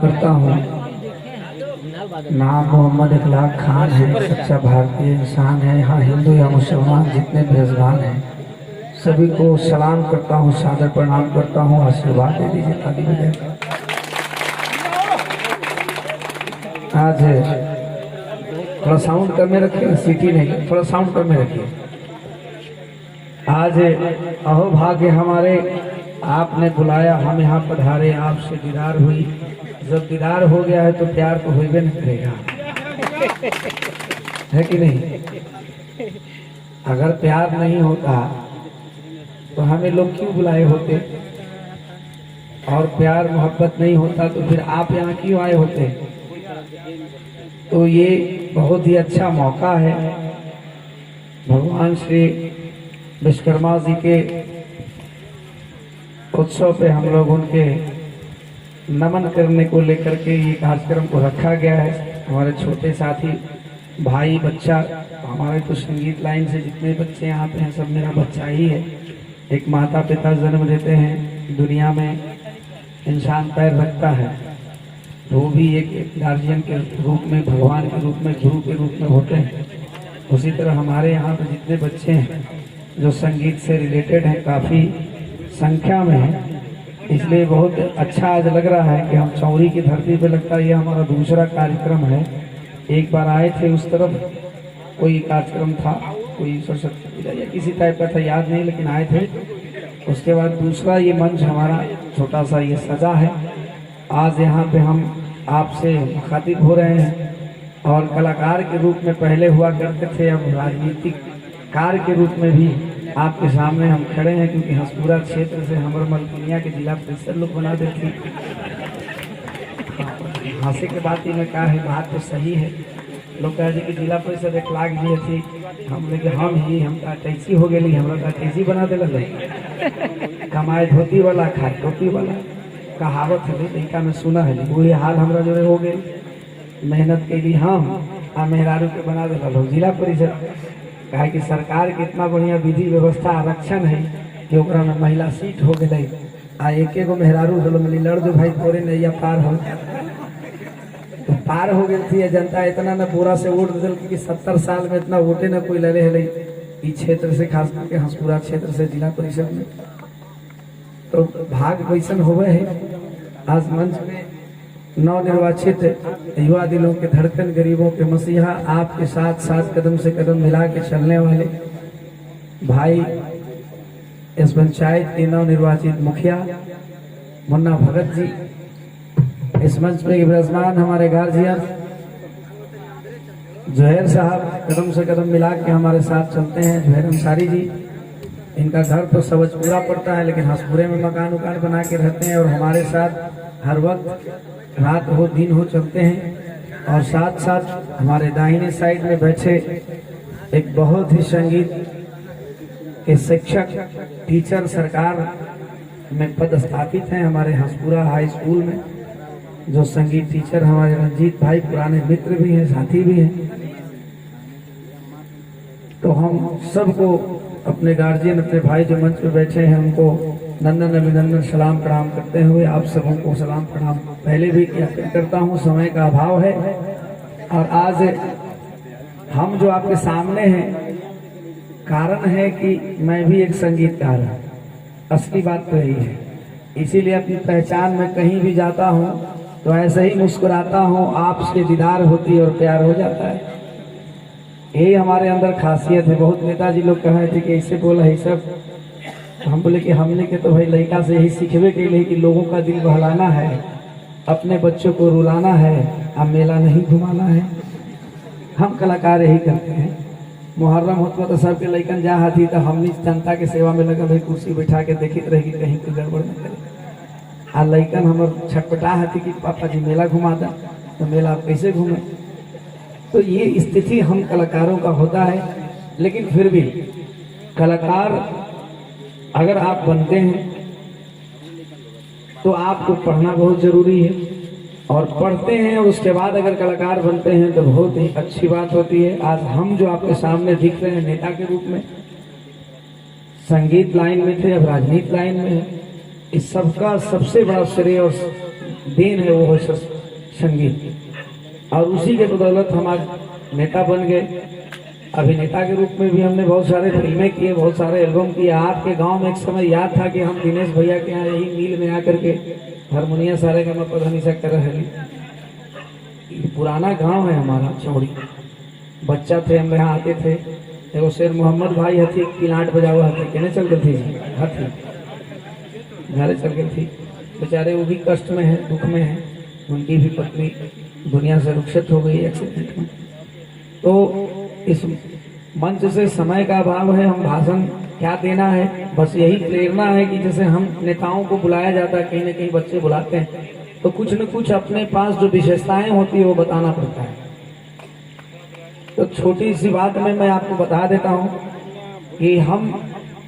करता हूँ। नाम मोहम्मद इखलाक खान है, सच्चा भारतीय इंसान है। यहाँ हिंदू या मुसलमान जितने भी मेजबान हैं सभी को सलाम करता हूँ, सादर प्रणाम करता हूँ। आशीर्वाद दे दीजिए ताली बजाकर। आज थोड़ा साउंड कम में रखिए, सीटी नहीं, थोड़ा साउंड कम में रखिए। आज अहो भाग्य हमारे, आपने बुलाया, हम यहाँ पधारे, आपसे दीदार हुई। जब दीदार हो गया है तो प्यार तो होइबे नहीं करेगा, है कि नहीं? अगर प्यार नहीं होता तो हमें लोग क्यों बुलाए होते, और प्यार मोहब्बत नहीं होता तो फिर आप यहाँ क्यों आए होते? तो ये बहुत ही अच्छा मौका है। भगवान श्री विश्वकर्मा जी के उत्सव पे हम लोग उनके नमन करने को लेकर के ये कार्यक्रम को रखा गया है। हमारे छोटे साथी भाई बच्चा, हमारे तो संगीत लाइन से जितने बच्चे यहाँ पे हैं सब मेरा बच्चा ही है। एक माता पिता जन्म देते हैं, दुनिया में इंसान पैर रखता है, वो भी एक गार्जियन के रूप में, भगवान के रूप में, गुरु के रूप में होते हैं। उसी तरह हमारे यहाँ पे जितने बच्चे हैं जो संगीत से रिलेटेड हैं काफ़ी संख्या में है, इसलिए बहुत अच्छा आज लग रहा है कि हम चौरी की धरती पे, लगता है ये हमारा दूसरा कार्यक्रम है। एक बार आए थे उस तरफ, कोई कार्यक्रम था, कोई सरस्वती पूजा या किसी टाइप का था, याद नहीं, लेकिन आए थे। उसके बाद दूसरा ये मंच हमारा छोटा सा ये सजा है। आज यहाँ पे हम आपसे मुखातिब हो रहे हैं, और कलाकार के रूप में पहले हुआ करते थे, अब राजनीतिक कार के रूप में भी आपके सामने हम खड़े हैं, क्योंकि हंसपुरा क्षेत्र से हमारे मलकिनिया के जिला परिषद लोग बना देती। हंसे के बात ही में कहा है, बात तो सही है। लोग कहे कि जिला परिषद 1 लाख जी थी, हम लेके हम ही हम कैसी हो गई, हमरा कैसी बना दे कमाए धोती वाला खाए टोपी वाला, कहावत है लड़का में सुना है। वही हाल हमरा जो हो गई, मेहनत के लिए हम आ मेहरारू के बना दे लोग जिला परिषद। कहे कि सरकार के इतना बढ़िया विधि व्यवस्था आरक्षण है कि ओकरा में महिला सीट हो गई, आ एक गो मेहरारू हलो मिली लड़ जो भाई तोरे नैया पार हो, तो पार हो गई थी। जनता इतना न पूरा से वोट दिल कि 70 साल में इतना वोटे न कोई लड़े है इस क्षेत्र से, खास करके हंसपुरा क्षेत्र से जिला परिषद में। तो भाग वैसन होवे है। आज मंच में नवनिर्वाचित युवा दिलों के धड़कन, गरीबों के मसीहा, आपके साथ साथ कदम से कदम मिला के चलने वाले भाई, इस पंचायत के नवनिर्वाचित मुखिया मुन्ना भगत जी, इस मंच पे विराजमान हमारे गार्जियन जोहर साहब, कदम से कदम मिला के हमारे साथ चलते हैं, जोहर अंसारी जी। इनका घर तो सवजपुरा पड़ता है, लेकिन हंसपुरे में मकान उकान बना के रहते हैं, और हमारे साथ हर वक्त रात हो दिन हो चलते हैं। और साथ साथ हमारे दाहिने साइड में बैठे एक बहुत ही संगीत के शिक्षक, टीचर, सरकार में पदस्थापित हैं हमारे हंसपुरा हाई स्कूल में, जो संगीत टीचर हमारे रंजीत भाई, पुराने मित्र भी हैं, साथी भी हैं। तो हम सबको, अपने गार्जियन, अपने भाई जो मंच पे बैठे हैं, उनको नंदन अभिनंदन सलाम प्रणाम करते हुए आप सबों को सलाम प्रणाम पहले भी किया करता हूँ, समय का अभाव है। और आज हम जो आपके सामने हैं, कारण है कि मैं भी एक संगीतकार हूँ, असली बात तो यही है। इसीलिए अपनी पहचान में कहीं भी जाता हूँ तो ऐसे ही मुस्कुराता हूँ, आपसे दीदार होती और प्यार हो जाता है। यही हमारे अंदर खासियत है। बहुत नेताजी लोग कहे थे कि ऐसे बोला है सब, हम बोले कि हमने के तो भाई लड़का से यही सीखवे के लिए कि लोगों का दिल बहलाना है, अपने बच्चों को रुलाना है, अब मेला नहीं घुमाना है। हम कलाकार यही करते हैं। मुहर्रम होता तो सबके लड़कन जा हाथी, तो हमनी जनता के सेवा में लगा भाई, कुर्सी बैठा के देखित रहेगी कहीं कोई गड़बड़ न करे। आ लड़कन हमर छटपटा हाथी कि पापा जी मेला घुमा दा, तो मेला आप कैसे घूमे। तो ये स्थिति हम कलाकारों का होता है। लेकिन फिर भी कलाकार अगर आप बनते हैं तो आपको पढ़ना बहुत जरूरी है, और पढ़ते हैं और उसके बाद अगर कलाकार बनते हैं तो बहुत ही अच्छी बात होती है। आज हम जो आपके सामने दिख रहे हैं नेता के रूप में, संगीत लाइन में थे, अब राजनीति लाइन में है। इस सबका सबसे बड़ा श्रेय और देन है वो संगीत, और उसी के बदौलत हम आज नेता बन गए। अभिनेता के रूप में भी हमने बहुत सारे फिल्में किए, बहुत सारे एल्बम किए। आपके गांव में एक समय याद था कि हम दिनेश भैया के यहाँ यही मील में आकर के हारमोनिया सारे का मतलब हमेशा कर रहे। पुराना गांव है हमारा चौड़ी, बच्चा थे हम यहाँ आते थे। एगो शेर मोहम्मद भाई हथी किलाट बजा हुआ हथी कहने चल गई थी, हथी घरे चल गई थी बेचारे, वो भी कष्ट में है, दुख में है। उनकी भी पत्नी दुनिया से रुखसत हो गई एक्सीडेंट में। तो इस मंच से समय का अभाव है, हम भाषण क्या देना है, बस यही प्रेरणा है कि जैसे हम नेताओं को बुलाया जाता है, कहीं न कहीं बच्चे बुलाते हैं, तो कुछ न कुछ अपने पास जो विशेषताएं होती है वो बताना पड़ता है। तो छोटी सी बात में मैं आपको बता देता हूं कि हम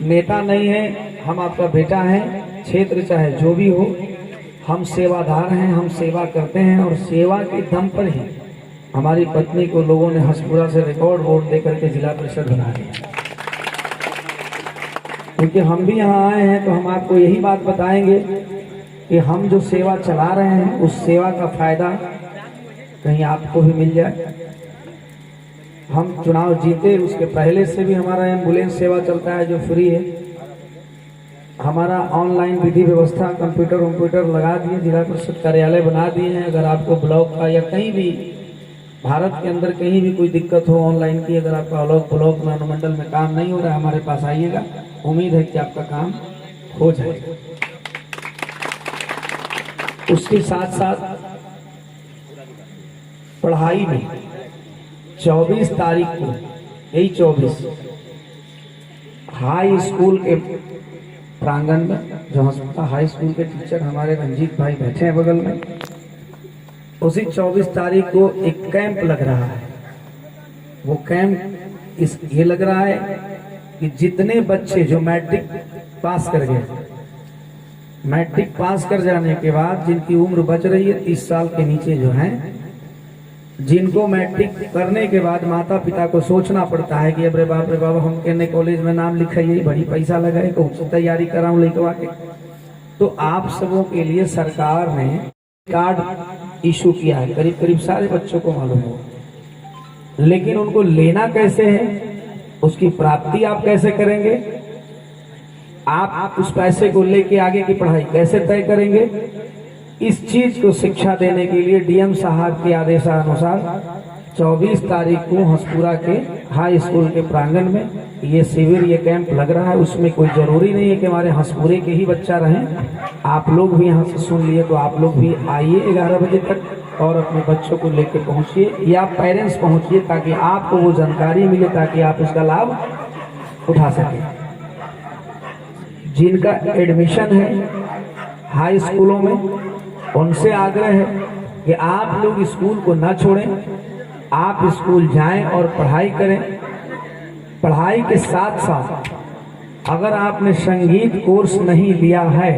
नेता नहीं है, हम आपका बेटा है। क्षेत्र चाहे जो भी हो, हम सेवादार हैं, हम सेवा करते हैं, और सेवा के दम पर ही हमारी पत्नी को लोगों ने हंसपुरा से रिकॉर्ड वोट देकर के जिला परिषद बना दिया। क्योंकि हम भी यहाँ आए हैं तो हम आपको यही बात बताएंगे कि हम जो सेवा चला रहे हैं उस सेवा का फायदा कहीं आपको भी मिल जाए। हम चुनाव जीते उसके पहले से भी हमारा एम्बुलेंस सेवा चलता है जो फ्री है। हमारा ऑनलाइन विधि व्यवस्था कंप्यूटर लगा दिए, जिला परिषद कार्यालय बना दिए हैं। अगर आपको ब्लॉक का या कहीं भी भारत के अंदर कहीं भी कोई दिक्कत हो ऑनलाइन की, अगर आपका ब्लॉक में अनुमंडल में काम नहीं हो रहा है, हमारे पास आइएगा, उम्मीद है कि आपका काम हो जाएगा। उसके साथ साथ पढ़ाई में 24 तारीख को, यही 24 हाई स्कूल के प्रांगण में, जो हंसपुरा हाई स्कूल के टीचर हमारे रंजीत भाई बैठे हैं बगल में, उसी 24 तारीख को एक कैंप लग रहा है। वो कैंप ये लग रहा है कि जितने बच्चे जो मैट्रिक पास कर गए, मैट्रिक पास कर जाने के बाद जिनकी उम्र बच रही है 30 साल के नीचे जो हैं, जिनको मैट्रिक करने के बाद माता पिता को सोचना पड़ता है कि अरे बाप रे बाबा हम कहने कॉलेज में नाम लिखाइए, बड़ी पैसा लगाए, तो तैयारी कराऊं लिखवा के। तो आप सबों के लिए सरकार ने कार्ड इशू किया है, करीब करीब सारे बच्चों को मालूम हो। लेकिन उनको लेना कैसे है, उसकी प्राप्ति आप कैसे करेंगे, आप उस पैसे को लेके आगे की पढ़ाई कैसे तय करेंगे, इस चीज को शिक्षा देने के लिए डीएम साहब के आदेशानुसार 24 तारीख को हंसपुरा के हाई स्कूल के प्रांगण में ये शिविर, ये कैंप लग रहा है। उसमें कोई जरूरी नहीं है कि हमारे हंसपुरे के ही बच्चा रहें, आप लोग भी यहाँ से सुन लिए तो आप लोग भी आइए 11 बजे तक और अपने बच्चों को लेकर पहुंचिए, या पेरेंट्स पहुंचिए, ताकि आपको वो जानकारी मिले, ताकि आप उसका लाभ उठा सकें। जिनका एडमिशन है हाई स्कूलों में, उनसे आग्रह है कि आप लोग स्कूल को न छोड़ें, आप स्कूल जाएं और पढ़ाई करें। पढ़ाई के साथ साथ अगर आपने संगीत कोर्स नहीं लिया है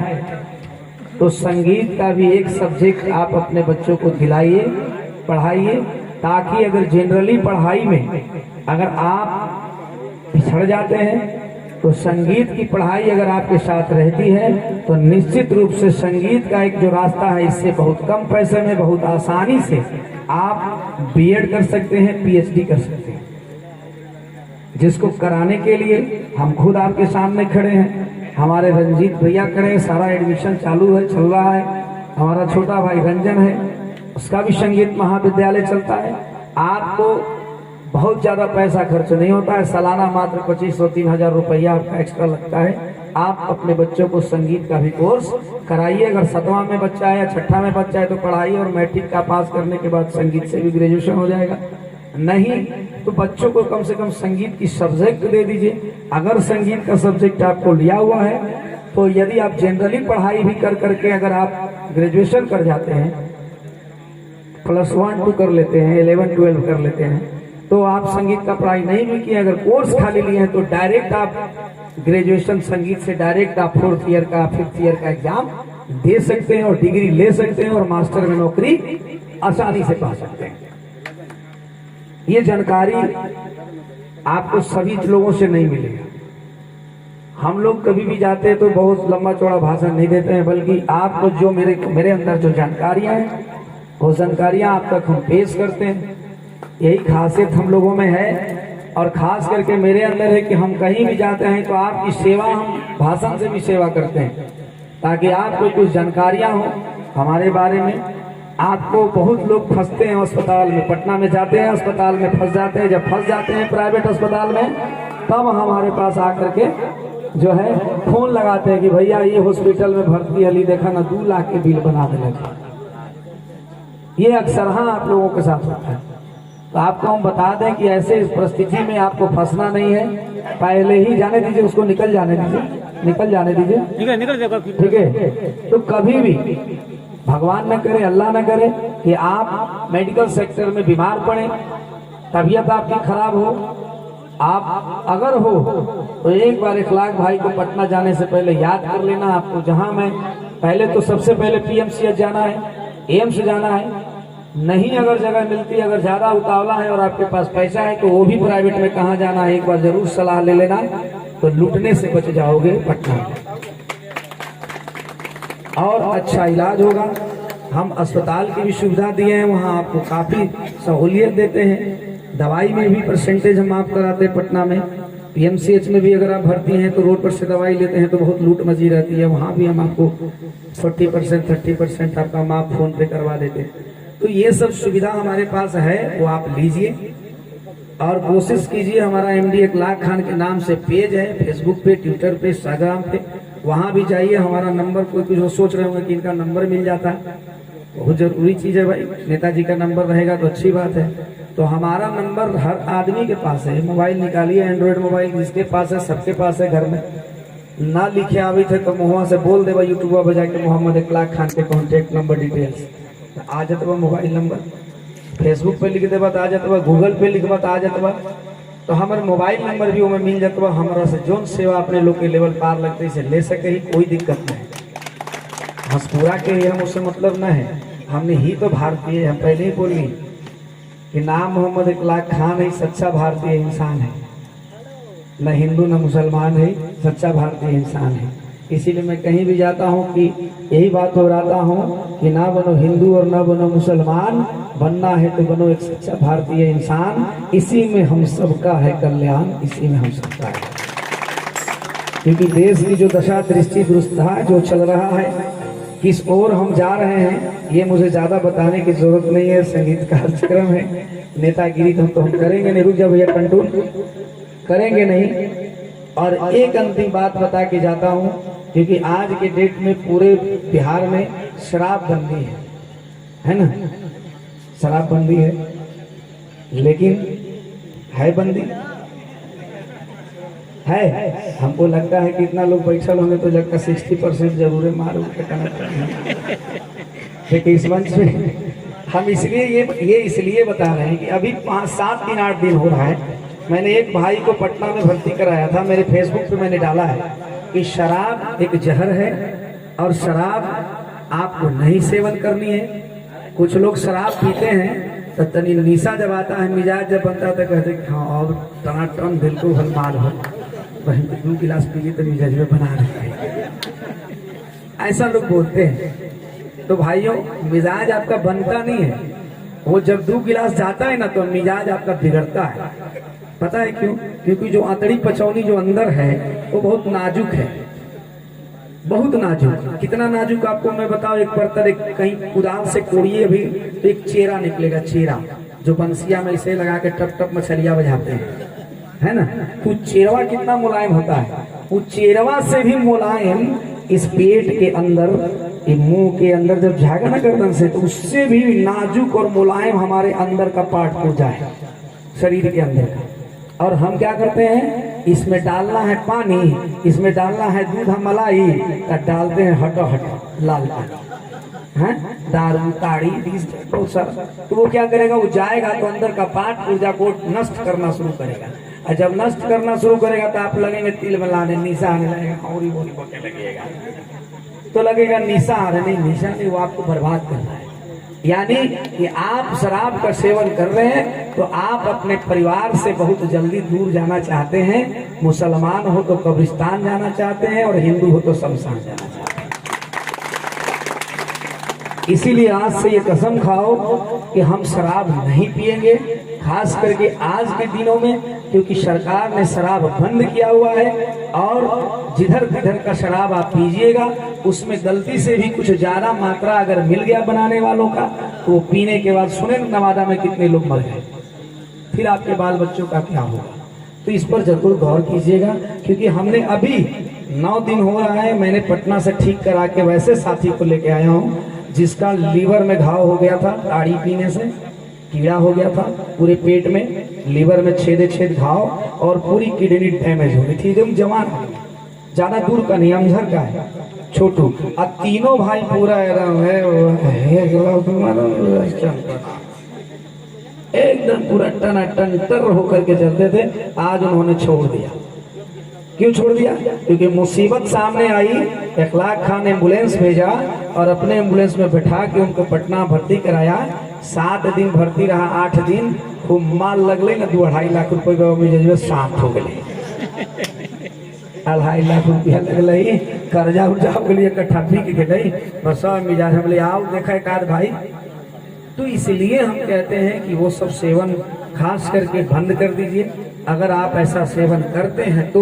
तो संगीत का भी एक सब्जेक्ट आप अपने बच्चों को दिलाइए, पढ़ाइए, ताकि अगर जनरली पढ़ाई में अगर आप पिछड़ जाते हैं तो संगीत की पढ़ाई अगर आपके साथ रहती है तो निश्चित रूप से संगीत का एक जो रास्ता है, इससे बहुत कम पैसे में बहुत आसानी से आप बीएड कर सकते हैं, पीएचडी कर सकते हैं। जिसको कराने के लिए हम खुद आपके सामने खड़े हैं, हमारे रंजीत भैया खड़े हैं, सारा एडमिशन चालू है, चल रहा है। हमारा छोटा भाई रंजन है, उसका भी संगीत महाविद्यालय चलता है। आपको बहुत ज्यादा पैसा खर्च नहीं होता है, सालाना मात्र 2500-3000 रुपया आपका एक्स्ट्रा लगता है। आप अपने बच्चों को संगीत का भी कोर्स कराइए। अगर 7वां में बच्चा है या 6ठा में बच्चा है तो पढ़ाइए, और मैट्रिक का पास करने के बाद संगीत से भी ग्रेजुएशन हो जाएगा। नहीं तो बच्चों को कम से कम संगीत की सब्जेक्ट दे दीजिए। अगर संगीत का सब्जेक्ट आपको लिया हुआ है तो यदि आप जनरली पढ़ाई भी कर करके अगर आप ग्रेजुएशन कर जाते हैं, +1 2 कर लेते हैं, 11 12 कर लेते हैं, तो आप संगीत का पढ़ाई नहीं भी किए, अगर कोर्स खाली लिए हैं तो डायरेक्ट आप ग्रेजुएशन संगीत से डायरेक्ट आप 4th ईयर का 5th ईयर का एग्जाम दे सकते हैं और डिग्री ले सकते हैं और मास्टर में नौकरी आसानी से पा सकते हैं। ये जानकारी आपको सभी लोगों से नहीं मिलेगा। हम लोग कभी भी जाते हैं तो बहुत लंबा चौड़ा भाषण नहीं देते हैं, बल्कि आपको जो मेरे अंदर जो जानकारियां हैं वो जानकारियाँ आप तक हम पेश करते हैं। यही खासियत हम लोगों में है और खास करके मेरे अंदर है कि हम कहीं भी जाते हैं तो आपकी सेवा हम भाषण से भी सेवा करते हैं, ताकि आपको कुछ जानकारियाँ हो हमारे बारे में। आपको बहुत लोग फंसते हैं अस्पताल में, पटना में जाते हैं अस्पताल में फंस जाते हैं। जब फंस जाते हैं प्राइवेट अस्पताल में, तब हमारे पास आकर के जो है फोन लगाते हैं कि भैया ये हॉस्पिटल में भर्ती अली देखा ना 2 लाख के बिल बना देने का। ये अक्सर हाँ आप लोगों के साथ होता है। तो आपको हम बता दें कि ऐसे इस परिस्थिति में आपको फंसना नहीं है, पहले ही जाने दीजिए उसको, निकल जाने दीजिए, निकल जाने दीजिए, निकल जाएगा, ठीक है। तो कभी भी भगवान न करे, अल्लाह न करे कि आप मेडिकल सेक्टर में बीमार पड़े, तबीयत आपकी खराब हो। आप अगर हो तो एक बार इखलाक भाई को पटना जाने से पहले याद कर लेना आपको, जहां मैं पहले तो सबसे पहले पीएमसीएच जाना है, एम्स जाना है। नहीं अगर जगह मिलती, अगर ज्यादा उतावला है और आपके पास पैसा है तो वो भी प्राइवेट में कहाँ जाना है एक बार जरूर सलाह ले लेना, तो लूटने से बच जाओगे पटना और अच्छा इलाज होगा। हम अस्पताल की भी सुविधा दिए हैं, वहाँ आपको काफी सहूलियत देते हैं। दवाई में भी परसेंटेज हम माफ कराते हैं पटना में। पीएमसीएच में भी अगर आप भर्ती हैं तो रोड पर से दवाई लेते हैं तो बहुत लूट मची रहती है, वहाँ भी हम आपको 40% 30% आपका माफ फोन पे करवा देते हैं। तो ये सब सुविधा हमारे पास है, वो आप लीजिए और कोशिश कीजिए। हमारा एमडी इखलाक खान के नाम से पेज है, फेसबुक पे, ट्विटर पे, इंस्टाग्राम पे, वहाँ भी जाइए। हमारा नंबर कोई कुछ सोच रहे होंगे कि इनका नंबर मिल जाता है, बहुत जरूरी चीज है भाई। नेताजी का नंबर रहेगा तो अच्छी बात है। तो हमारा नंबर हर आदमी के पास है, मोबाइल निकालिए, एंड्रॉइड मोबाइल जिसके पास है सबके पास है घर में। ना लिखे आवी थे तो मुँह से बोल देवा यूट्यूब बजा के मोहम्मद इखलाक खान के कॉन्टेक्ट नंबर डिटेल्स आ जाता, मोबाइल नंबर फेसबुक पे लिख देवा तो आ जाता, गूगल पे लिखवा तो आ जाता, तो हमारे मोबाइल नंबर भी हमें मिल जाता। हमारा से जो सेवा अपने लोग के लेवल पार लगते इसे ले सके ही, कोई दिक्कत नहीं। हंसपुरा के ही हम उससे मतलब न है, हमने ही तो भारतीय, हम पहले ही बोली कि नाम मोहम्मद इखलाक खान है, सच्चा भारतीय इंसान है, न हिंदू न मुसलमान है, सच्चा भारतीय इंसान है। इसीलिए मैं कहीं भी जाता हूँ कि यही बात दोहराता हूँ कि ना बनो हिंदू और ना बनो मुसलमान, बनना है तो बनो एक सच्चा भारतीय इंसान। इसी में हम सबका है कल्याण, इसी में हम सबका है। क्योंकि देश की जो दशा दृष्टि दुरुस्ता जो चल रहा है, किस ओर हम जा रहे हैं, ये मुझे ज्यादा बताने की जरूरत नहीं है। संगीत कार्यक्रम है, नेतागिरी तो हम करेंगे नहीं, रुक जा भैया, कंट्रोल करेंगे नहीं। और एक अंतिम बात बता के जाता हूँ, क्योंकि आज के डेट में पूरे बिहार में शराबबंदी है ना, शराबबंदी है, लेकिन है बंदी है। हमको लगता है कि इतना लोग बैठल होंगे तो लगता 60% जरूर है मार देखिए इस मंच में हम इसलिए ये इसलिए बता रहे हैं कि अभी 5, 7 दिन 8 दिन हो रहा है, मैंने एक भाई को पटना में भर्ती कराया था। मेरे फेसबुक पे मैंने डाला है कि शराब एक जहर है और शराब आपको नहीं सेवन करनी है। कुछ लोग शराब पीते हैं तो तनी निशा जब आता है, मिजाज जब बनता है तो कहते हैं हाँ और टनाटन दिल को हलमाल हो, 2 गिलास पीजिए तो मिजाज में बना देता है, ऐसा लोग बोलते हैं। तो भाइयों मिजाज आपका बनता नहीं है, वो जब 2 गिलास जाता है ना तो मिजाज आपका बिगड़ता है। पता है क्यों? क्योंकि जो आंतड़ी पचौनी जो अंदर है वो बहुत नाजुक है, बहुत नाजुक। कितना नाजुक आपको मैं बताऊं, एक बर्तन एक कहीं कुदाल से कोड़िए भी तो एक चेरा निकलेगा, चेरा जो बंसिया में इसे लगा के टप टप मछलियां बजाते हैं, है ना। तो चेरवा कितना मुलायम होता है, वो चेरवा से भी मुलायम इस पेट के अंदर, मुंह के अंदर जब जाएगा ना गर्दन से, तो उससे भी नाजुक और मुलायम हमारे अंदर का पार्ट पूजा है, शरीर के अंदर का। और हम क्या करते हैं, इसमें डालना है पानी, इसमें डालना है दूध मलाई, डालते हैं हटो हटो लाल पानी, है दारू ताड़ी बहुत सारा। तो वो क्या करेगा, वो जाएगा तो अंदर का पार्ट ऊर्जा को नष्ट करना शुरू करेगा, और जब नष्ट करना शुरू करेगा तो आप लगेंगे तिल मिलाने, निशा आने लगेगा, हौरी बोली बोलने लगेगा, तो लगेगा निशा आ रहा, नहीं निशा नहीं, वो आपको बर्बाद करना है। यानी कि आप शराब का सेवन कर रहे हैं तो आप अपने परिवार से बहुत जल्दी दूर जाना चाहते हैं। मुसलमान हो तो कब्रिस्तान जाना चाहते हैं और हिंदू हो तो शमशान जाना चाहते हैं। इसीलिए आज से ये कसम खाओ कि हम शराब नहीं पिएंगे, खास करके आज के दिनों में, क्योंकि सरकार ने शराब बंद किया हुआ है। और जिधर तिधर का शराब आप पीजिएगा, उसमें गलती से भी कुछ ज्यादा मात्रा अगर मिल गया बनाने वालों का, तो वो पीने के बाद सुने नवादा में कितने लोग मर गए, फिर आपके बाल बच्चों का क्या होगा। तो इस पर जरूर गौर कीजिएगा, क्योंकि हमने अभी 9 दिन हो रहा है, मैंने पटना से ठीक करा के वैसे साथी को लेके आया हूँ जिसका लीवर में घाव हो गया था, ताड़ी पीने से कीड़ा हो गया था पूरे पेट में, लीवर में छेद घाव और पूरी किडनी डैमेज हो गई थी। एकदम जवान, ज्यादा दूर का नहीं, अमझर का है, छोटू। और तीनों भाई पूरा एकदम पूरा टन टर होकर के चलते थे। आज उन्होंने छोड़ दिया। क्यों छोड़ दिया? क्योंकि मुसीबत सामने आई। 1 लाख खान एम्बुलेंस भेजा और अपने एम्बुलेंस में बैठा के उनको पटना भर्ती कराया। 7 दिन भर्ती रहा, 8 दिन खूब माल लगले ना, 2-2.5 लाख रुपये में जजबे शांत हो गए। 2.5 लाख रुपया लगल, कर्जा उर्जा हो गई, इकट्ठा पी के गई, बस मिजाज हम ले आओ देखा एक आध भाई। तो इसलिए हम कहते हैं कि वो सब सेवन खास करके बंद कर दीजिए। अगर आप ऐसा सेवन करते हैं तो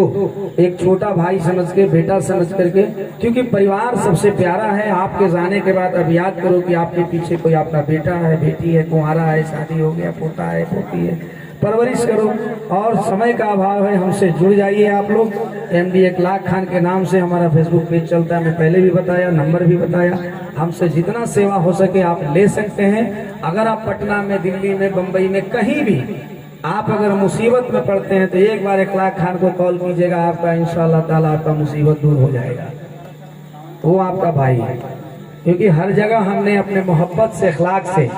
एक छोटा भाई समझ के, बेटा समझ करके, क्योंकि परिवार सबसे प्यारा है। आपके जाने के बाद अब याद करो कि आपके पीछे कोई आपका बेटा है, बेटी है, कुंवारा है, शादी हो गया, पोता है, पोती है, परवरिश करो। और समय का अभाव है, हमसे जुड़ जाइए आप लोग। MD 1 लाख खान के नाम से हमारा फेसबुक पेज चलता है, मैं पहले भी बताया, नंबर भी बताया। हमसे जितना सेवा हो सके आप ले सकते हैं। अगर आप पटना में, दिल्ली में, बम्बई में, कहीं भी आप अगर मुसीबत में पड़ते हैं तो एक बार 1 लाख खान को कॉल कीजिएगा, आपका इंशाअल्लाह ताला आपका मुसीबत दूर हो जाएगा। वो आपका भाई है, क्योंकि हर जगह हमने अपने मोहब्बत से, अखलाक से,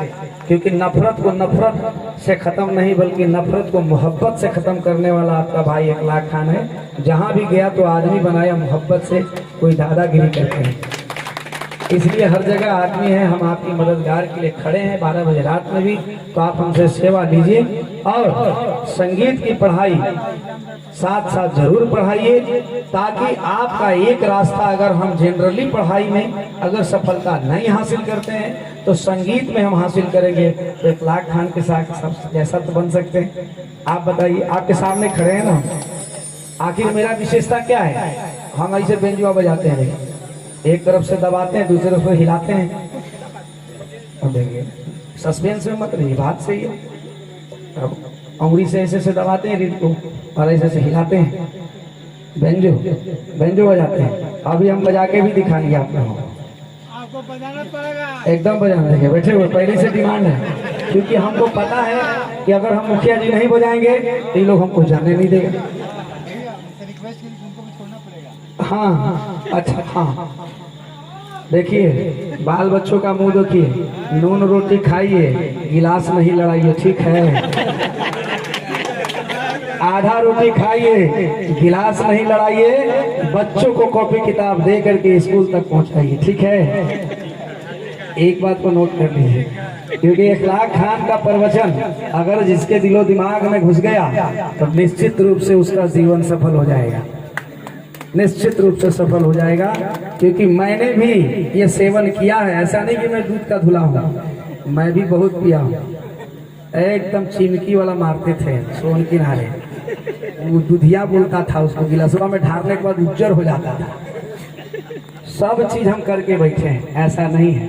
क्योंकि नफरत को नफरत से खत्म नहीं बल्कि नफरत को मोहब्बत से खत्म करने वाला आपका भाई 1 लाख खान है। जहां भी गया तो आदमी बनाया मोहब्बत से, कोई दादागिरी करते हैं। इसलिए हर जगह आदमी है, हम आपकी मददगार के लिए खड़े हैं 12 बजे रात में भी। तो आप हमसे सेवा लीजिए और संगीत की पढ़ाई साथ साथ जरूर पढ़ाइए, ताकि आपका एक रास्ता, अगर हम जनरली पढ़ाई में अगर सफलता नहीं हासिल करते हैं तो संगीत में हम हासिल करेंगे। तो 1 लाख खान के साथ सब जैसा तो बन सकते हैं। आप बताइए, आपके सामने खड़े हैं ना। आखिर मेरा विशेषता क्या है? हम ऐसे बेंजुआ बजाते हैं, एक तरफ से दबाते हैं, दूसरी तरफ से हिलाते हैं। अब देखिए, सस्पेंस में मत रहिए, बात सही है। अब उंगली से ऐसे दबाते हैं रीड को और ऐसे हिलाते हैं, बेंजो बजाते हैं। अभी हम बजा के भी दिखाएंगे आपको बजाना पड़ेगा, एकदम बजाना। देखिए बैठे हुए, पहले से डिमांड है, क्योंकि हमको पता है कि अगर हम मुखिया जी नहीं बजाएंगे तो ये लोग हमको जाने नहीं देगा। हाँ अच्छा, हाँ देखिए, बाल बच्चों का मुंह देखिए, नून रोटी खाइए, गिलास नहीं लड़ाइए, ठीक है। आधा रोटी खाइए, गिलास नहीं लड़ाइए, बच्चों को कॉपी किताब दे करके स्कूल तक पहुंचाइए, ठीक है। एक बात को नोट कर लीजिए, क्योंकि 1 लाख खान का प्रवचन अगर जिसके दिलो दिमाग में घुस गया तो निश्चित रूप से उसका जीवन सफल हो जाएगा, निश्चित रूप से सफल हो जाएगा। क्योंकि मैंने भी ये सेवन किया है, ऐसा नहीं कि मैं दूध का धुला हूँ, मैं भी बहुत पिया हूँ। एकदम चिमकी वाला मारते थे सोन किनारे, वो दूधिया बोलता था उसको, गिलासवा में ढारने के बाद उज्जर हो जाता था। सब चीज हम करके बैठे हैं, ऐसा नहीं है।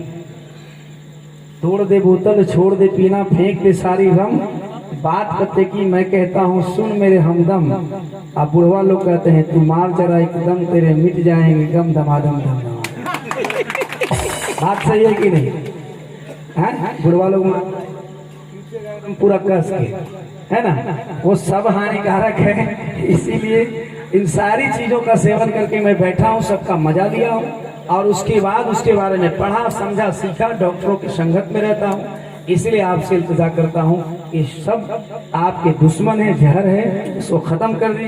तोड़ दे बोतल, छोड़ दे पीना, फेंक दे सारी रम, बात पते की मैं कहता हूँ सुन मेरे हमदम। अब बुढ़वा लोग कहते हैं तू मार जरा एकदम, तेरे मिट जाएंगे गम दमादम दम। बात सही है कि नहीं? है बुढ़वा लोग पूरा कस के, है ना, वो सब हानिकारक है। इसीलिए इन सारी चीजों का सेवन करके मैं बैठा हूँ, सबका मजा लिया हूँ और उसके बाद उसके बारे में पढ़ा, समझा, सीखा, डॉक्टरों की संगत में रहता हूँ। इसलिए आपसे इल्तिजा करता हूँ कि सब आपके दुश्मन है, जहर है, इसको खत्म कर दीजिए।